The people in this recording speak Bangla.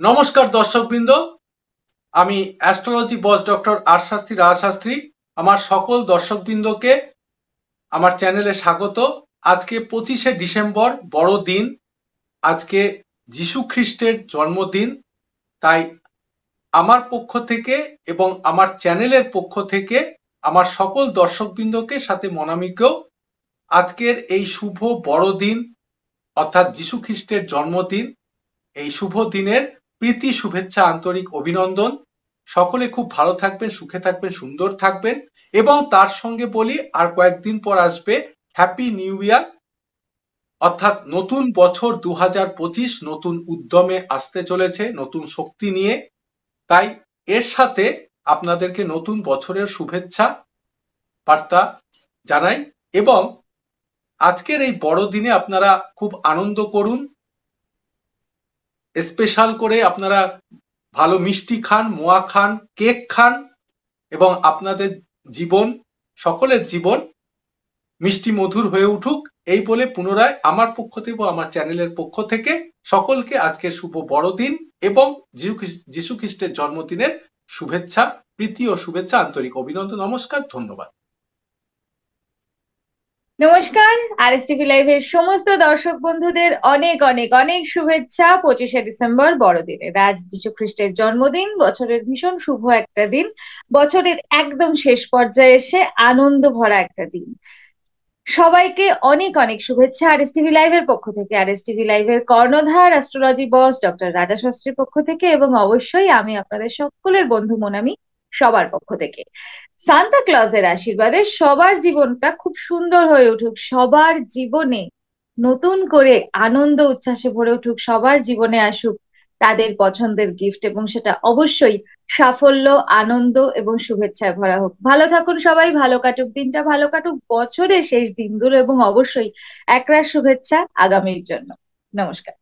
নমস্কার দর্শকবৃন্দ, আমি অ্যাস্ট্রোলজি বস ডক্টর আর শাস্ত্রী রাজশাস্ত্রী আমার সকল দর্শকবৃন্দকে আমার চ্যানেলে স্বাগত। আজকে 25শে ডিসেম্বর বড়দিন, আজকে যিশু খ্রিস্টের জন্মদিন। তাই আমার পক্ষ থেকে এবং আমার চ্যানেলের পক্ষ থেকে আমার সকল দর্শকবৃন্দকে সাথে মনামিকেও আজকের এই শুভ বড়দিন অর্থাৎ যিশু খ্রিস্টের জন্মদিন, এই শুভ দিনের প্রীতি শুভেচ্ছা আন্তরিক অভিনন্দন। সকলে খুব ভালো থাকবেন, সুখে থাকবেন, সুন্দর থাকবেন এবং তার সঙ্গে বলি আর কয়েকদিন পর আসবে হ্যাপি নিউ ইয়ার, অর্থাৎ নতুন বছর 2025 নতুন উদ্যমে আসতে চলেছে, নতুন শক্তি নিয়ে। তাই এর সাথে আপনাদেরকে নতুন বছরের শুভেচ্ছা বার্তা জানাই এবং আজকের এই বড়দিনে আপনারা খুব আনন্দ করুন। স্পেশাল করে আপনারা ভালো মিষ্টি খান, মোয়া খান, কেক খান এবং আপনাদের জীবন, সকলের জীবন মিষ্টি মধুর হয়ে উঠুক, এই বলে পুনরায় আমার পক্ষ থেকে আমার চ্যানেলের পক্ষ থেকে সকলকে আজকের শুভ বড়দিন এবং যিশু খ্রিস্টের জন্মদিনের শুভেচ্ছা, প্রীতি ও শুভেচ্ছা আন্তরিক অভিনন্দন। নমস্কার, ধন্যবাদ। নমস্কার, আরএসটিভি লাইভের সমস্ত দর্শক বন্ধুদের অনেক অনেক অনেক শুভেচ্ছা 25শে ডিসেম্বর বড়দিনের। আজ যীশু খ্রিস্টের জন্মদিন, বছরের ভীষণ শুভ একটা দিন, বছরের একদম শেষ পর্যায়ে এসে আনন্দ ভরা একটা দিন। সবাইকে অনেক অনেক শুভেচ্ছা আরএসটিভি লাইভের পক্ষ থেকে, আরএসটিভি লাইভের কর্ণধার অ্যাস্ট্রোলজি বস ডক্টর রাজা শাস্ত্রীর পক্ষ থেকে এবং অবশ্যই আমি আপনাদের সকলের বন্ধু মনামি সবার পক্ষ থেকে। সান্তা ক্লজের আশীর্বাদে সবার জীবনটা খুব সুন্দর হয়ে উঠুক, সবার জীবনে নতুন করে আনন্দ উচ্ছ্বাসে ভরে উঠুক, সবার জীবনে আসুক তাদের পছন্দের গিফট এবং সেটা অবশ্যই সাফল্য, আনন্দ এবং শুভেচ্ছায় ভরা হোক। ভালো থাকুন সবাই, ভালো কাটুক দিনটা, ভালো কাটুক বছরের শেষ দিনগুলো এবং অবশ্যই একরাশ শুভেচ্ছা আগামীর জন্য। নমস্কার।